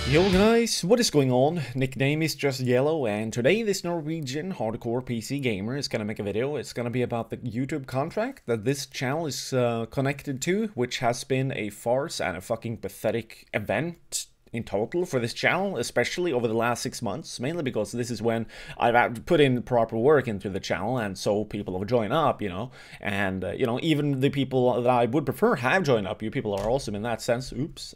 Yo guys, what is going on? Nickname is just Yellow, and today this Norwegian hardcore PC gamer is gonna make a video. It's gonna be about the YouTube contract that this channel is connected to, which has been a farce and a fucking pathetic event in total for this channel, especially over the last 6 months, mainly because this is when I've had to put in proper work into the channel, and so people have joined up, you know, and you know, even the people that I would prefer have joined up. You people are awesome in that sense. Oops.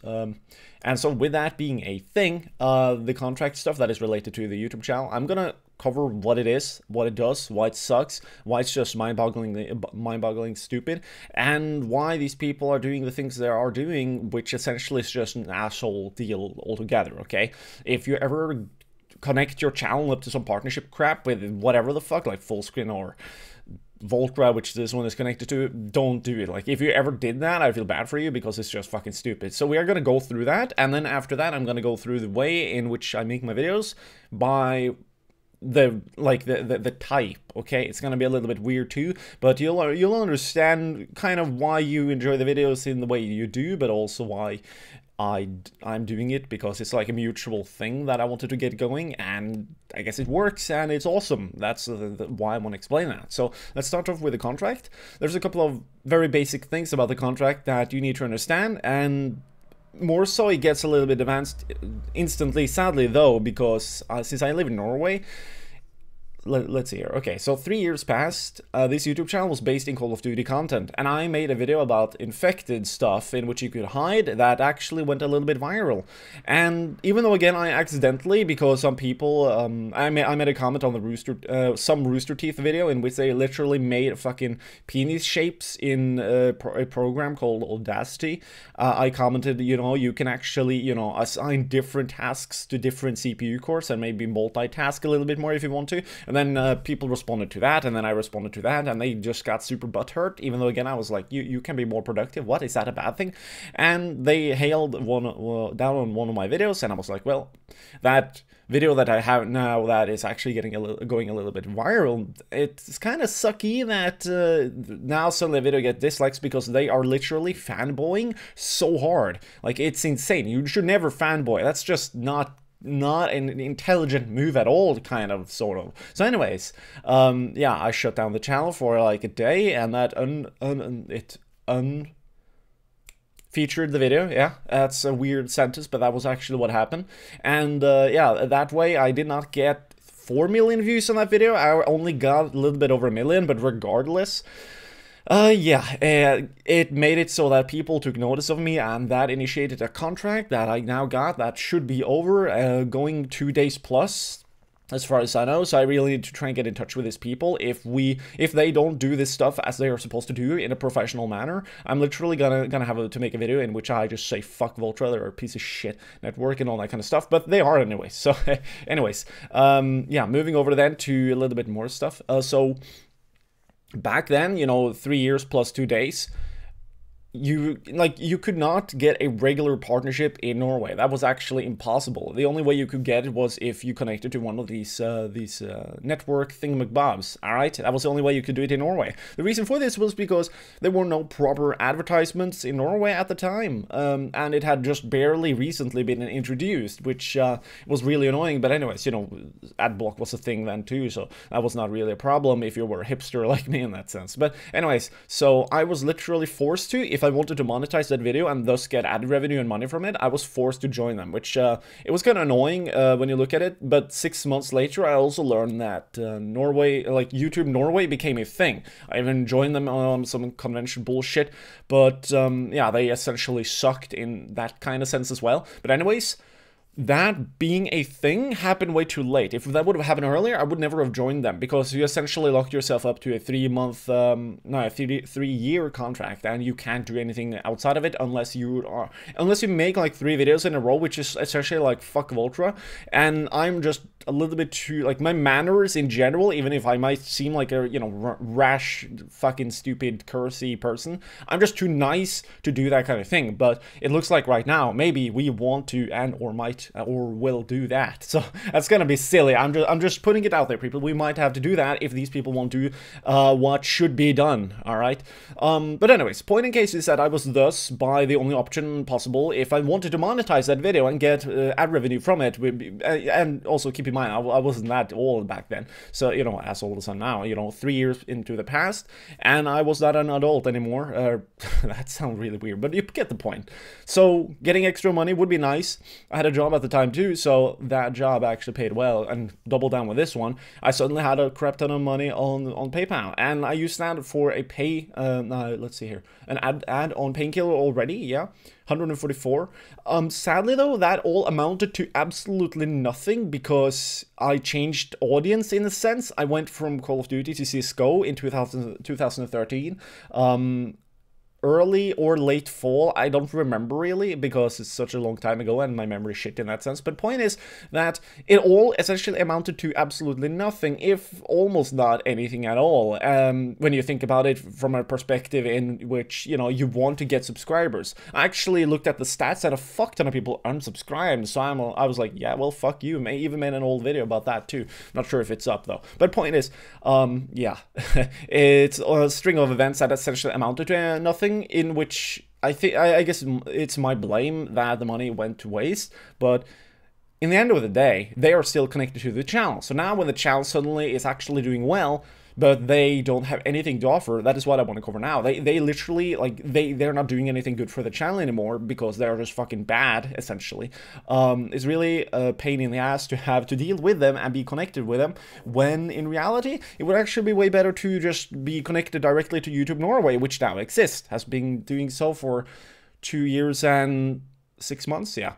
And so with that being a thing, the contract stuff that is related to the YouTube channel, I'm gonna cover what it is, what it does, why it sucks, why it's just mind-boggling stupid, and why these people are doing the things they are doing, which essentially is just an asshole deal altogether, okay? If you ever connect your channel up to some partnership crap with whatever the fuck, like Fullscreen or Voltra, which this one is connected to, don't do it. Like, if you ever did that, I feel bad for you because it's just fucking stupid. So we are gonna go through that, and then after that, I'm gonna go through the way in which I make my videos by the type. Okay, it's gonna be a little bit weird too, but you'll understand kind of why you enjoy the videos in the way you do, but also why I'm doing it, because it's like a mutual thing that I wanted to get going, and I guess it works, and it's awesome. That's why I want to explain that. So let's start off with the contract. There's a couple of very basic things about the contract that you need to understand, and more so it gets a little bit advanced instantly, sadly though, because since I live in Norway, let's see here. Okay, so 3 years passed. This YouTube channel was based in Call of Duty content, and I made a video about infected stuff in which you could hide that actually went a little bit viral. And even though, again, I accidentally, because some people, I made a comment on the some Rooster Teeth video in which they literally made fucking penis shapes in a program called Audacity. I commented, you know, you can actually, you know, assign different tasks to different CPU cores and maybe multitask a little bit more if you want to. And then people responded to that, and then I responded to that, and they just got super butthurt, even though, again, I was like, you can be more productive. What? Is that a bad thing? And they hailed down on one of my videos, and I was like, well, that video that I have now that is actually going a little bit viral, it's kind of sucky that now suddenly the video get dislikes because they are literally fanboying so hard. Like, it's insane. You should never fanboy. That's just not an intelligent move at all, kind of, sort of. So anyways, yeah, I shut down the channel for like a day, and that featured the video. Yeah, that's a weird sentence, but that was actually what happened. And yeah, that way I did not get 4 million views on that video. I only got a little bit over 1 million, but regardless, yeah, it made it so that people took notice of me, and that initiated a contract that I now got that should be over, going 2 days plus, as far as I know. So I really need to try and get in touch with these people. If they don't do this stuff as they are supposed to do in a professional manner, I'm literally gonna have to make a video in which I just say fuck Voltra, they're a piece of shit network and all that kind of stuff, but they are anyway. So anyways, yeah, moving over then to a little bit more stuff. So back then, you know, 3 years plus 2 days, you could not get a regular partnership in Norway. That was actually impossible. The only way you could get it was if you connected to one of these network thingamabobs. All right, that was the only way you could do it in Norway. The reason for this was because there were no proper advertisements in Norway at the time, and it had just barely recently been introduced, which was really annoying. But anyways, you know, adblock was a thing then too, so that was not really a problem if you were a hipster like me in that sense. But anyways, so I was literally forced to, if I wanted to monetize that video and thus get ad revenue and money from it, I was forced to join them, which it was kind of annoying when you look at it. But 6 months later, I also learned that Norway, like YouTube Norway, became a thing. I even joined them on some convention bullshit, but yeah, they essentially sucked in that kind of sense as well. But anyways, that being a thing happened way too late. If that would have happened earlier, I would never have joined them, because you essentially locked yourself up to a 3 month, no, a 3 year contract, and you can't do anything outside of it unless you make like 3 videos in a row, which is essentially like fuck Voltra. And I'm just a little bit too, like, my manners in general, even if I might seem like a, you know, rash, fucking stupid, cursey person, I'm just too nice to do that kind of thing. But it looks like right now, maybe we want to and or might might or will do that. So that's gonna be silly. I'm just putting it out there, people. We might have to do that if these people won't do what should be done. All right. But anyways, point in case is that I was thus by the only option possible if I wanted to monetize that video and get ad revenue from it. And also keep in mind, I wasn't that old back then. So, you know, as old as I'm now, you know, 3 years into the past, and I was not an adult anymore. That sounds really weird, but you get the point. So getting extra money would be nice. I had a job at the time too, so that job actually paid well, and double down with this one, I suddenly had a crap ton of money on PayPal, and I used that for a let's see here, an ad on Painkiller already, yeah, 144. Sadly though, that all amounted to absolutely nothing because I changed audience in a sense. I went from Call of Duty to CSGO in 2013. Early or late fall, I don't remember really because it's such a long time ago and my memory shit in that sense. But point is that it all essentially amounted to absolutely nothing, if almost not anything at all. When you think about it from a perspective in which, you know, you want to get subscribers. I actually looked at the stats and a fuck ton of people unsubscribed, so I was like, yeah, well, fuck you. I even made an old video about that too. Not sure if it's up though. But point is, yeah, it's a string of events that essentially amounted to nothing, in which I guess it's my blame that the money went to waste, but in the end of the day, they are still connected to the channel. So now when the channel suddenly is actually doing well, but they don't have anything to offer, that is what I want to cover now. They literally, like, they're not doing anything good for the channel anymore because they're just fucking bad, essentially. It's really a pain in the ass to have to deal with them and be connected with them, when in reality, it would actually be way better to just be connected directly to YouTube Norway, which now exists, has been doing so for 2 years and 6 months, yeah.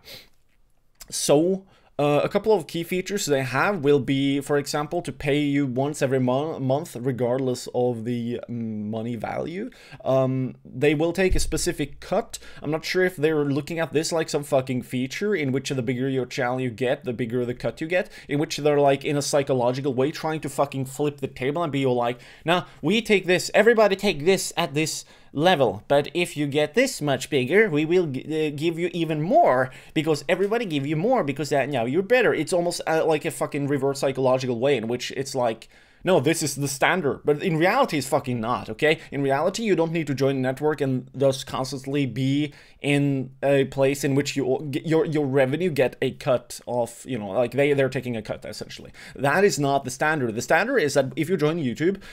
So, a couple of key features they have will be, for example, to pay you once every month, regardless of the money value. They will take a specific cut. I'm not sure if they're looking at this like some fucking feature in which the bigger your channel you get, the bigger the cut you get, in which they're like in a psychological way trying to fucking flip the table and be all like, now we take this, everybody take this at this level, but if you get this much bigger, we will give you even more, because everybody give you more, because now you're better. It's almost like a fucking reverse psychological way in which it's like, no, this is the standard, but in reality it's fucking not, okay? In reality, you don't need to join a network and thus constantly be in a place in which your revenue get a cut off, you know, like they're taking a cut, essentially. That is not the standard. The standard is that if you join YouTube,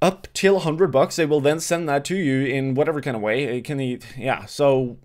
up till $100, they will then send that to you in whatever kind of way. It can, yeah, so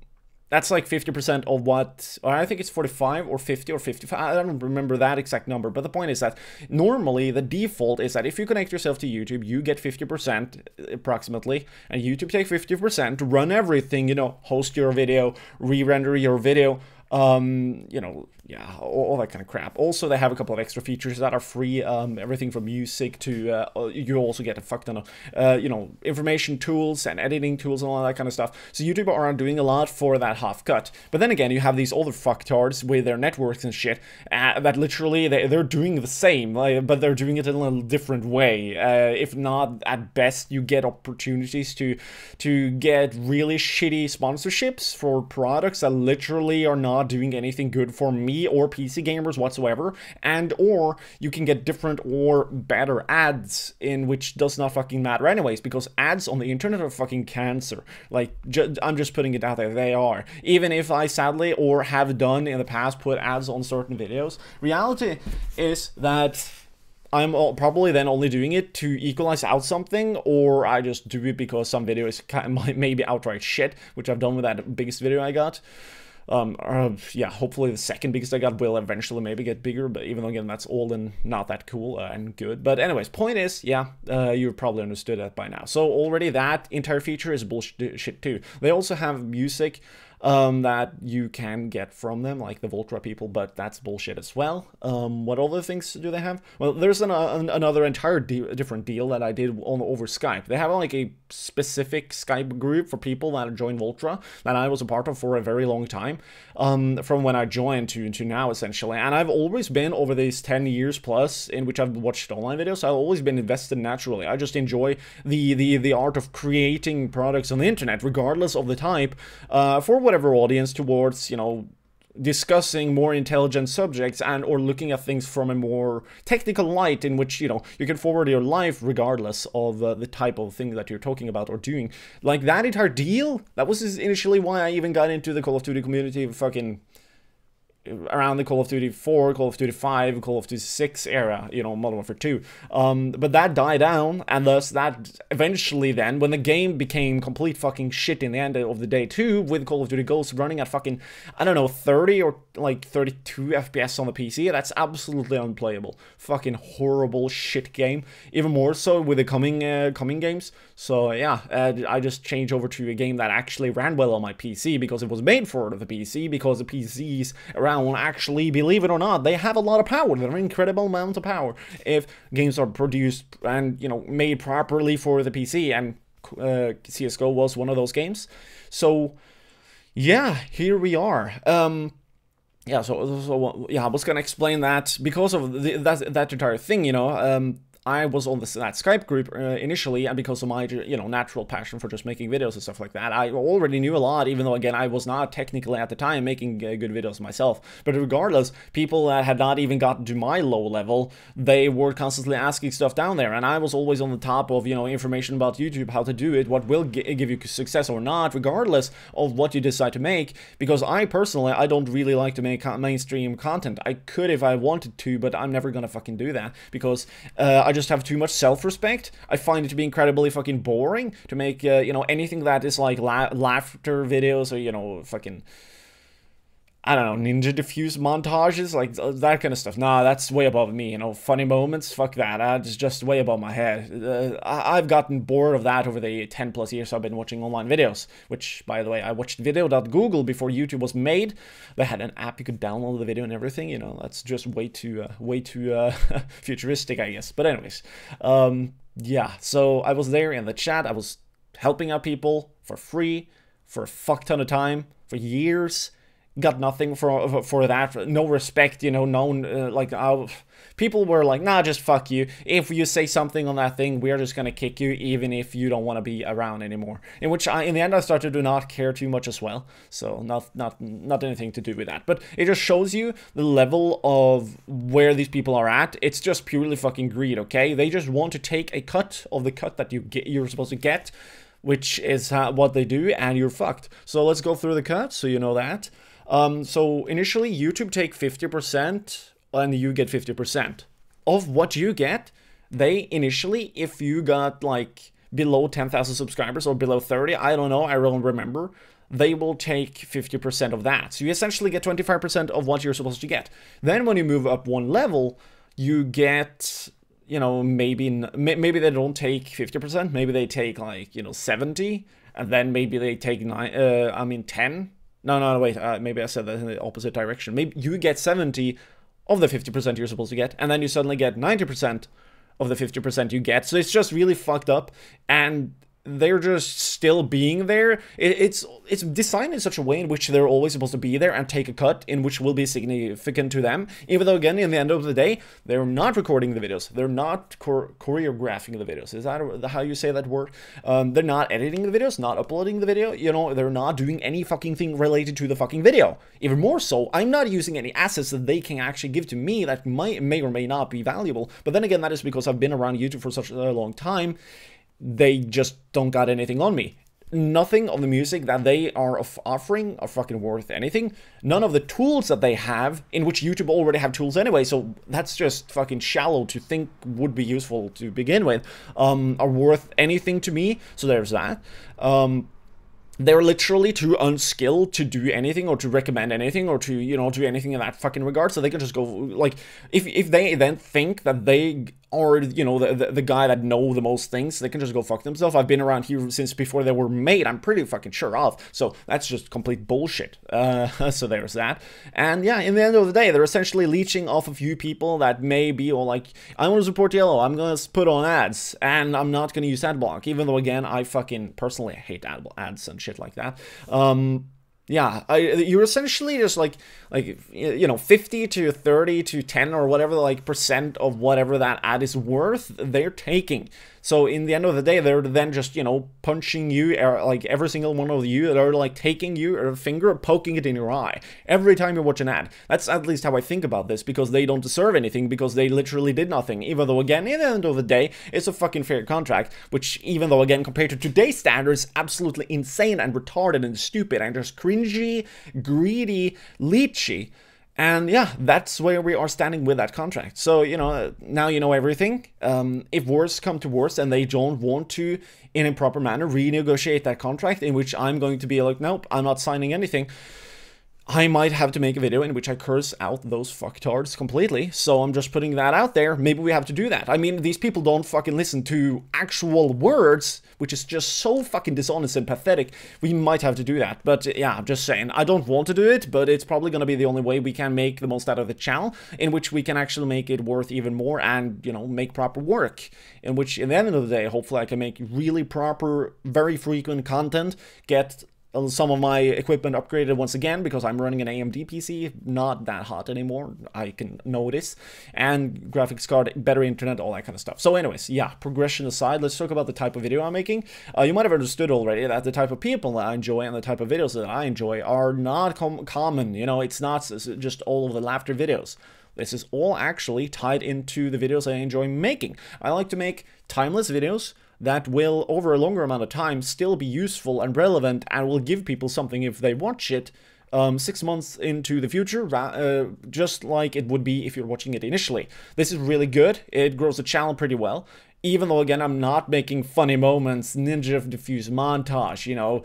that's like 50% of what, or I think it's 45 or 50 or 55, I don't remember that exact number, but the point is that normally the default is that if you connect yourself to YouTube, you get 50% approximately, and YouTube take 50% to run everything, you know, host your video, re-render your video, you know, yeah, all that kind of crap. Also, they have a couple of extra features that are free, everything from music to, you also get a fuck ton of, you know, information tools and editing tools and all that kind of stuff. So YouTube are doing a lot for that half cut. But then again, you have these other fucktards with their networks and shit, that literally, they're doing the same, but they're doing it in a different way. If not, at best, you get opportunities to get really shitty sponsorships for products that literally are not doing anything good for me or PC gamers whatsoever, and or you can get different or better ads, in which does not fucking matter anyways, because ads on the internet are fucking cancer. Like, I'm just putting it out there, they are. Even if I sadly, or have done in the past, put ads on certain videos, reality is that I'm probably then only doing it to equalize out something, or I just do it because some video is maybe outright shit, which I've done with that biggest video I got. Yeah, hopefully the second biggest I got will eventually maybe get bigger, but even though, again, that's old and not that cool and good. But anyways, point is, yeah, you've probably understood that by now. So already that entire feature is bullshit too. They also have music that you can get from them, like the Voltra people, but that's bullshit as well. What other things do they have? Well, there's another entire different deal that I did over Skype. They have like a specific Skype group for people that join Voltra that I was a part of for a very long time, from when I joined to now, essentially. And I've always been, over these 10 years plus in which I've watched online videos, I've always been invested naturally. I just enjoy the art of creating products on the internet, regardless of the type, for whatever audience, towards, you know, discussing more intelligent subjects and or looking at things from a more technical light in which, you know, you can forward your life regardless of the type of thing that you're talking about or doing. Like, that entire deal, that was initially why I even got into the Call of Duty community fucking around the Call of Duty 4, Call of Duty 5, Call of Duty 6 era, you know, Modern Warfare 2. But that died down, and thus that eventually then, when the game became complete fucking shit in the end of the day too, with Call of Duty Ghosts running at fucking, I don't know, 30 or like 32 FPS on the PC, that's absolutely unplayable. Fucking horrible shit game. Even more so with the coming games. So yeah, I just changed over to a game that actually ran well on my PC because it was made for the PC, because the PCs around actually, believe it or not, they have a lot of power. They're an incredible amount of power if games are produced and, you know, made properly for the PC, and CSGO was one of those games. So yeah, here we are. Yeah, so yeah, I was gonna explain that because of that entire thing, you know. I was on that Skype group initially, and because of my, you know, natural passion for just making videos and stuff like that, I already knew a lot, even though, again, I was not technically at the time making good videos myself. But regardless, people that had not even gotten to my low level, they were constantly asking stuff down there, and I was always on the top of, you know, information about YouTube, how to do it, what will give you success or not, regardless of what you decide to make, because I personally, I don't really like to make mainstream content. I could if I wanted to, but I'm never gonna fucking do that, because I just have too much self-respect. I find it to be incredibly fucking boring to make, you know, anything that is like laughter videos or, you know, fucking, I don't know, ninja diffuse montages, like that kind of stuff. Nah, that's way above me, you know, funny moments, fuck that, that's just way above my head. I've gotten bored of that over the 10 plus years I've been watching online videos, which, by the way, I watched video.google before YouTube was made. They had an app you could download the video and everything, you know, that's just way too futuristic, I guess. But anyways, yeah, so I was there in the chat, I was helping out people for free, for a fuck ton of time, for years. Got nothing for that, no respect, you know, people were like, nah, just fuck you. If you say something on that thing, we're just gonna kick you, even if you don't want to be around anymore. In which in the end, I started to not care too much as well. So not anything to do with that. But it just shows you the level of where these people are at. It's just purely fucking greed, okay? They just want to take a cut of the cut that you're supposed to get, which is what they do, and you're fucked. So let's go through the cut, so you know that. So initially YouTube take 50% and you get 50%. Of what you get, they initially, if you got like below 10,000 subscribers or below 30, I don't know, I don't remember, they will take 50% of that. So you essentially get 25% of what you're supposed to get. Then when you move up one level, you get, you know, maybe they don't take 50%, maybe they take like, you know, 70, and then maybe they take 10. No, wait, maybe I said that in the opposite direction. Maybe you get 70 of the 50% you're supposed to get, and then you suddenly get 90% of the 50% you get. So it's just really fucked up, and they're just still being there. It's designed in such a way in which they're always supposed to be there and take a cut in which will be significant to them, even though, again, in the end of the day, they're not recording the videos, they're not choreographing the videos. Is that how you say that word? They're not editing the videos, not uploading the video, you know, they're not doing any fucking thing related to the fucking video. Even more so, I'm not using any assets that they can actually give to me that may or may not be valuable. But then again, that is because I've been around YouTube for such a long time. They just don't got anything on me. Nothing of the music that they are offering are fucking worth anything. None of the tools that they have, in which YouTube already have tools anyway, so that's just fucking shallow to think would be useful to begin with, are worth anything to me. So there's that. They're literally too unskilled to do anything or to recommend anything or to, you know, do anything in that fucking regard. So they can just go, like, if they then think that they are, you know, the guy that know the most things, they can just go fuck themselves. I've been around here since before they were made, I'm pretty fucking sure of. So that's just complete bullshit. So there's that. And yeah, in the end of the day, they're essentially leeching off a few people that may be all like, I want to support Yellow, I'm going to put on ads, and I'm not going to use adblock, even though, again, I fucking personally hate ads and shit like that. Yeah, you're essentially just like, you know, 50 to 30 to 10 or whatever, like, percent of whatever that ad is worth, they're taking. So in the end of the day, they're then just, you know, punching you, like every single one of you, they're like taking your finger, poking it in your eye every time you watch an ad. That's at least how I think about this, because they don't deserve anything, because they literally did nothing. Even though, again, in the end of the day, it's a fucking fair contract, which, even though, again, compared to today's standards, absolutely insane and retarded and stupid and just cringy, greedy, leechy. And yeah, that's where we are standing with that contract. So, you know, now you know everything. If worse come to worse and they don't want to, in a proper manner, renegotiate that contract, in which I'm going to be like, nope, I'm not signing anything, I might have to make a video in which I curse out those fucktards completely. So I'm just putting that out there. Maybe we have to do that. I mean, these people don't fucking listen to actual words, which is just so fucking dishonest and pathetic. We might have to do that. But yeah, I'm just saying, I don't want to do it, but it's probably going to be the only way we can make the most out of the channel, in which we can actually make it worth even more and, you know, make proper work. In which, in the end of the day, hopefully I can make really proper, very frequent content, get some of my equipment upgraded once again, because I'm running an AMD PC, not that hot anymore, I can notice, and graphics card, better internet, all that kind of stuff. So anyways, yeah, progression aside, let's talk about the type of video I'm making. You might have understood already that the type of people that I enjoy and the type of videos that I enjoy are not common, you know, it's not just all of the laughter videos. This is all actually tied into the videos I enjoy making. I like to make timeless videos that will, over a longer amount of time, still be useful and relevant, and will give people something if they watch it 6 months into the future, just like it would be if you're watching it initially. This is really good. It grows the channel pretty well. Even though, again, I'm not making funny moments, ninja diffuse montage, you know,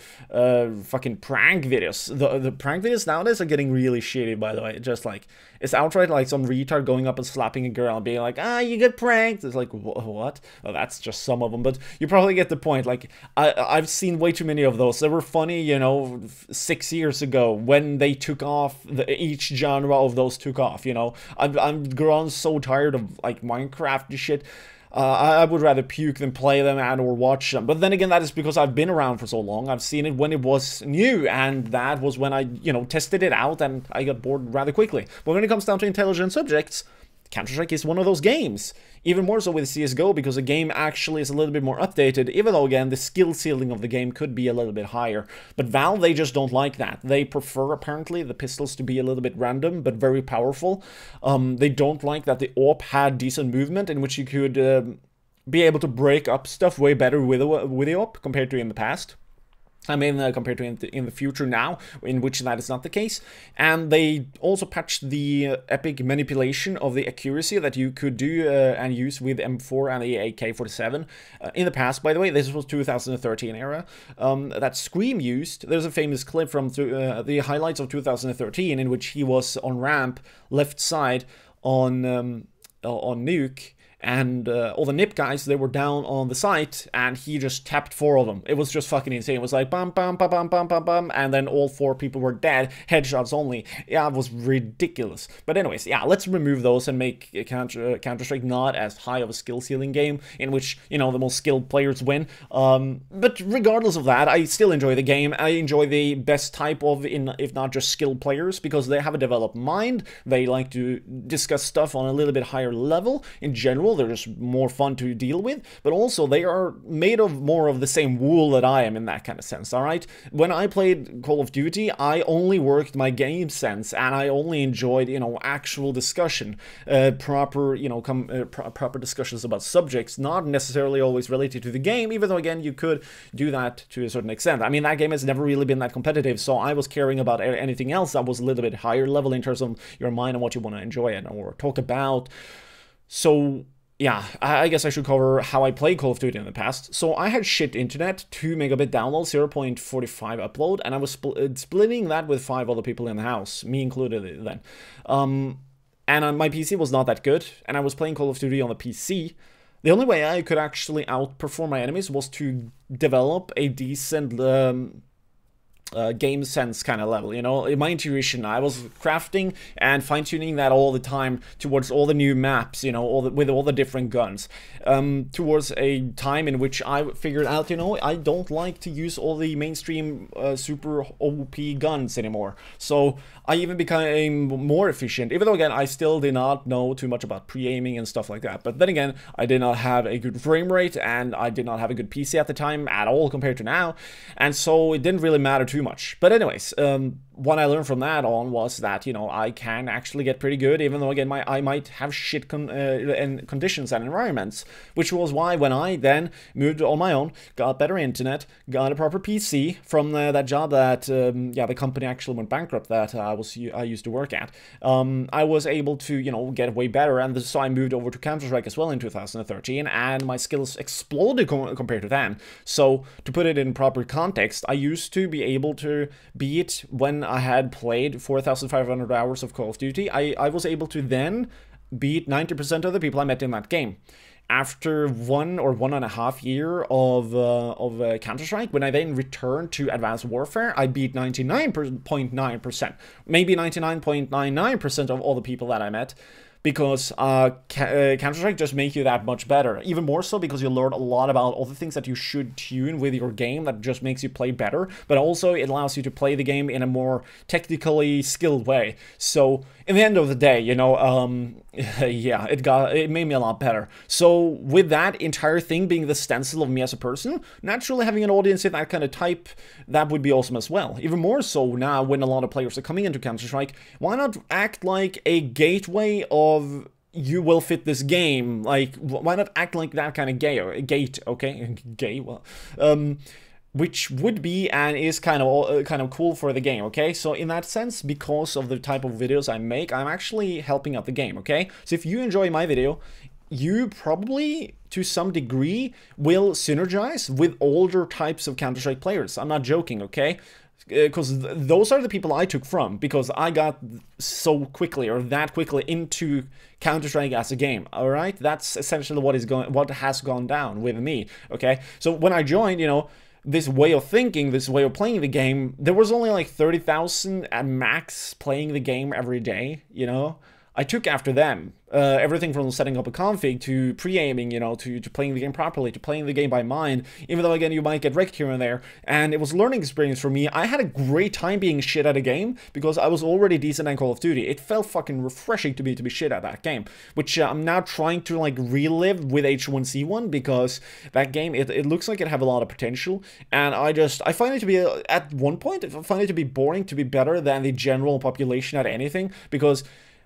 fucking prank videos. The prank videos nowadays are getting really shitty, by the way. Just like, it's outright like some retard going up and slapping a girl and being like, ah, you get pranked. It's like, what? Well, that's just some of them, but you probably get the point. Like, I've seen way too many of those. They were funny, you know, 6 years ago when they took off, each genre of those took off, you know. I'm grown so tired of, like, Minecraft shit. I would rather puke than play them and or watch them. But then again, that is because I've been around for so long. I've seen it when it was new, and that was when I, you know, tested it out, and I got bored rather quickly. But when it comes down to intelligent subjects, Counter-Strike is one of those games. Even more so with CSGO, because the game actually is a little bit more updated, even though, again, the skill ceiling of the game could be a little bit higher. But Valve, they just don't like that. They prefer, apparently, the pistols to be a little bit random, but very powerful. They don't like that the AWP had decent movement, in which you could be able to break up stuff way better with the AWP compared to in the past. I mean, compared to in the future now, in which that is not the case. And they also patched the epic manipulation of the accuracy that you could do and use with M4 and the AK-47. In the past, by the way, this was 2013 era, that Scream used. There's a famous clip from the highlights of 2013 in which he was on ramp, left side, on Nuke, and all the NIP guys, they were down on the site, and he just tapped 4 of them. It was just fucking insane. It was like bum bum bum bum bum bum bum, and then all 4 people were dead, headshots only. Yeah, it was ridiculous. But anyways, yeah, let's remove those and make Counter-Strike not as high of a skill ceiling game, in which, you know, the most skilled players win. But regardless of that, I still enjoy the game. I enjoy the best type of, if not just skilled players, because they have a developed mind. They like to discuss stuff on a little bit higher level. In general, they're just more fun to deal with, but also they are made of more of the same wool that I am, in that kind of sense, alright? When I played Call of Duty, I only worked my game sense, and I only enjoyed, you know, actual discussion, proper, you know, proper discussions about subjects, not necessarily always related to the game, even though, again, you could do that to a certain extent. I mean, that game has never really been that competitive, so I was caring about anything else that was a little bit higher level in terms of your mind and what you want to enjoy and or talk about. So yeah, I guess I should cover how I played Call of Duty in the past. So I had shit internet, 2 megabit download, 0.45 upload, and I was splitting that with 5 other people in the house, me included then. And my PC was not that good, and I was playing Call of Duty on the PC. The only way I could actually outperform my enemies was to develop a decent game sense kind of level, you know, in my intuition. I was crafting and fine-tuning that all the time towards all the new maps, you know, with all the different guns, towards a time in which I figured out, you know, I don't like to use all the mainstream super OP guns anymore. So I even became more efficient, even though again I still did not know too much about pre-aiming and stuff like that. But then again, I did not have a good frame rate, and I did not have a good PC at the time at all compared to now, and so it didn't really matter too much. But anyways, what I learned from that on was that, you know, I can actually get pretty good, even though again I might have shit conditions and environments, which was why when I then moved on my own, got better internet, got a proper PC from that job that yeah, the company actually went bankrupt that I used to work at, I was able to, you know, get way better, and so I moved over to Counter-Strike as well in 2013, and my skills exploded compared to then. So to put it in proper context, I used to be able to beat, when I had played 4,500 hours of Call of Duty, I was able to then beat 90% of the people I met in that game. After 1 or 1.5 years of Counter-Strike, when I then returned to Advanced Warfare, I beat 99.9%, maybe 99.99% of all the people that I met, because Counter-Strike just makes you that much better. Even more so because you learn a lot about all the things that you should tune with your game that just makes you play better, but also it allows you to play the game in a more technically skilled way. So in the end of the day, you know, yeah, it made me a lot better. So with that entire thing being the stencil of me as a person, naturally having an audience in that kind of type, that would be awesome as well. Even more so now when a lot of players are coming into Counter-Strike, why not act like a gateway of you will fit this game? Like, why not act like that kind of gate, okay? Gay, well, which would be and is kind of cool for the game, okay? So in that sense, because of the type of videos I make, I'm actually helping out the game, okay? So if you enjoy my video, you probably, to some degree, will synergize with older types of Counter-Strike players. I'm not joking, okay? Because those are the people I took from, because I got so quickly, or that quickly, into Counter-Strike as a game, alright? That's essentially what has gone down with me, okay? So when I joined, you know, this way of thinking, this way of playing the game, there was only like 30,000 at max playing the game every day, you know? I took after them. Everything from setting up a config to pre-aiming, you know, to playing the game properly, to playing the game by mind, even though, again, you might get wrecked here and there. And it was a learning experience for me. I had a great time being shit at a game because I was already decent at Call of Duty. It felt fucking refreshing to me to be shit at that game, which I'm now trying to, like, relive with H1Z1, because that game, it looks like it have a lot of potential. And I find it to be, at one point, I find it to be boring to be better than the general population at anything, because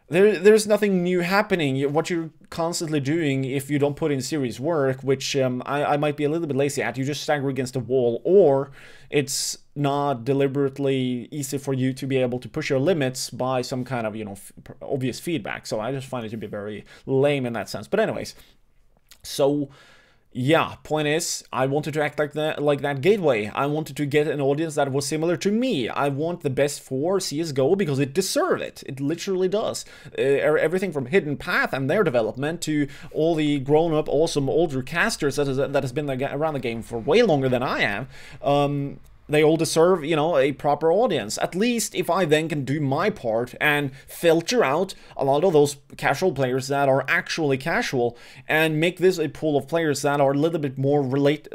there's nothing new happening. What you're constantly doing, if you don't put in serious work, which I might be a little bit lazy at, you just stagger against a wall, or it's not deliberately easy for you to be able to push your limits by some kind of, you know, obvious feedback. So I just find it to be very lame in that sense. But anyways, so yeah, point is, I wanted to act like that gateway. I wanted to get an audience that was similar to me. I want the best for CSGO because it deserves it. It literally does. Everything from Hidden Path and their development to all the grown-up, awesome, older casters that has been around the game for way longer than I am. They all deserve, you know, a proper audience. At least if I then can do my part and filter out a lot of those casual players that are actually casual and make this a pool of players that are a little bit more like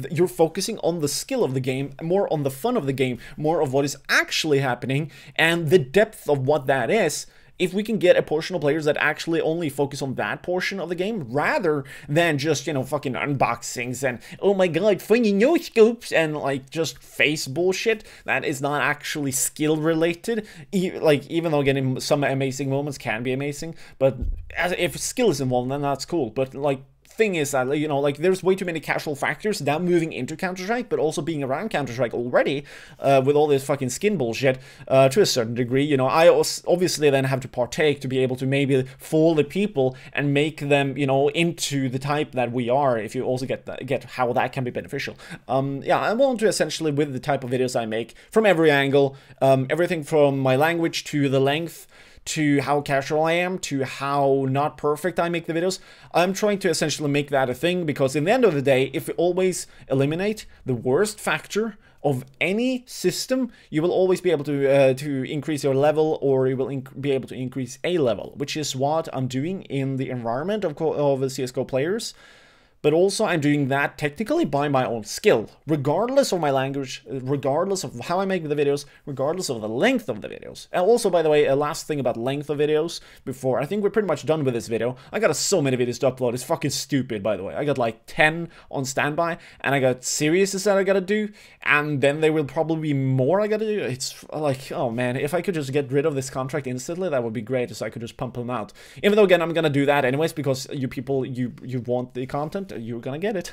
you're focusing on the skill of the game, more on the fun of the game, more of what is actually happening and the depth of what that is. If we can get a portion of players that actually only focus on that portion of the game, rather than just, you know, fucking unboxings and, oh my god, funny no scopes, and, like, just face bullshit that is not actually skill related, even though, again, some amazing moments can be amazing, but if skill is involved, then that's cool, but, like, thing is that, you know, like, there's way too many casual factors now moving into Counter-Strike, but also being around Counter-Strike already, with all this fucking skin bullshit, to a certain degree. You know, I obviously then have to partake to be able to maybe fool the people and make them, you know, into the type that we are, if you also get how that can be beneficial. Yeah, I want to essentially, with the type of videos I make, from every angle, everything from my language to the length, to how casual I am, to how not perfect I make the videos. I'm trying to essentially make that a thing, because in the end of the day, if we always eliminate the worst factor of any system, you will always be able to increase your level, or you will be able to increase a level, which is what I'm doing in the environment of CSGO players. But also I'm doing that technically by my own skill, regardless of my language, regardless of how I make the videos, regardless of the length of the videos. And also, by the way, a last thing about length of videos before, I think we're pretty much done with this video. I got so many videos to upload, it's fucking stupid, by the way. I got like 10 on standby, and I got series that I gotta do, and then there will probably be more I gotta do. It's like, oh man, if I could just get rid of this contract instantly, that would be great, so I could just pump them out. Even though, again, I'm gonna do that anyways, because you people, you want the content, you're gonna get it.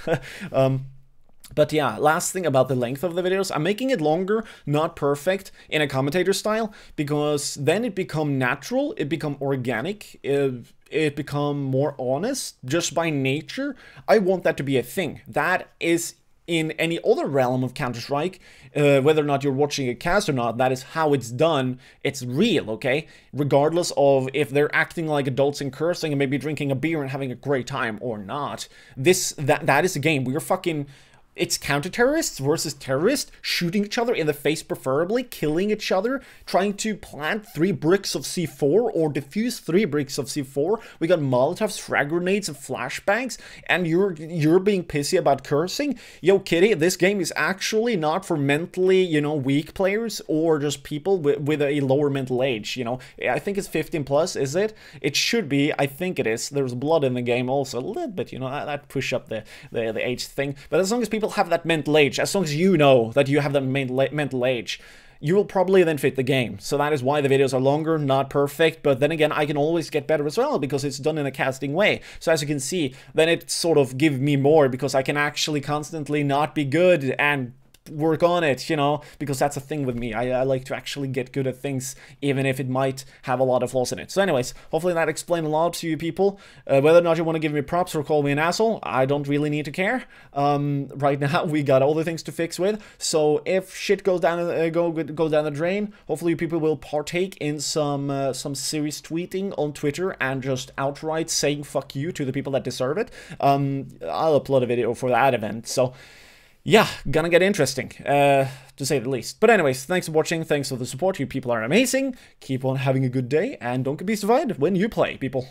But yeah, last thing about the length of the videos, I'm making it longer, not perfect, in a commentator style, because then it become natural, it become organic, it become more honest, just by nature. I want that to be a thing. That is in any other realm of Counter-Strike, whether or not you're watching a cast or not, that is how it's done. It's real, okay? Regardless of if they're acting like adults and cursing and maybe drinking a beer and having a great time or not. That is a game. We're fucking... It's counter-terrorists versus terrorists, shooting each other in the face preferably, killing each other, trying to plant 3 bricks of C4 or defuse 3 bricks of C4. We got Molotovs, frag grenades, and flashbangs, and you're being pissy about cursing? Yo, kitty, this game is actually not for mentally, you know, weak players or just people with a lower mental age, you know? I think it's 15 plus, is it? It should be, I think it is. There's blood in the game also, a little bit, you know, that push up the age thing. But as long as people have that mental age, as long as you know that you have that mental age, you will probably then fit the game. So that is why the videos are longer, not perfect, but then again, I can always get better as well, because it's done in a casting way. So as you can see, then it sort of gives me more, because I can actually constantly not be good and work on it, you know, because that's a thing with me. I like to actually get good at things, even if it might have a lot of flaws in it. So anyways, hopefully that explained a lot to you people. Whether or not you want to give me props or call me an asshole, I don't really need to care. Right now, we got all the things to fix with. So if shit goes down goes down the drain, hopefully you people will partake in some serious tweeting on Twitter and just outright saying fuck you to the people that deserve it. I'll upload a video for that event. So yeah, gonna get interesting, to say the least. But anyways, thanks for watching, thanks for the support, you people are amazing, keep on having a good day, and don't get beastyfied when you play, people.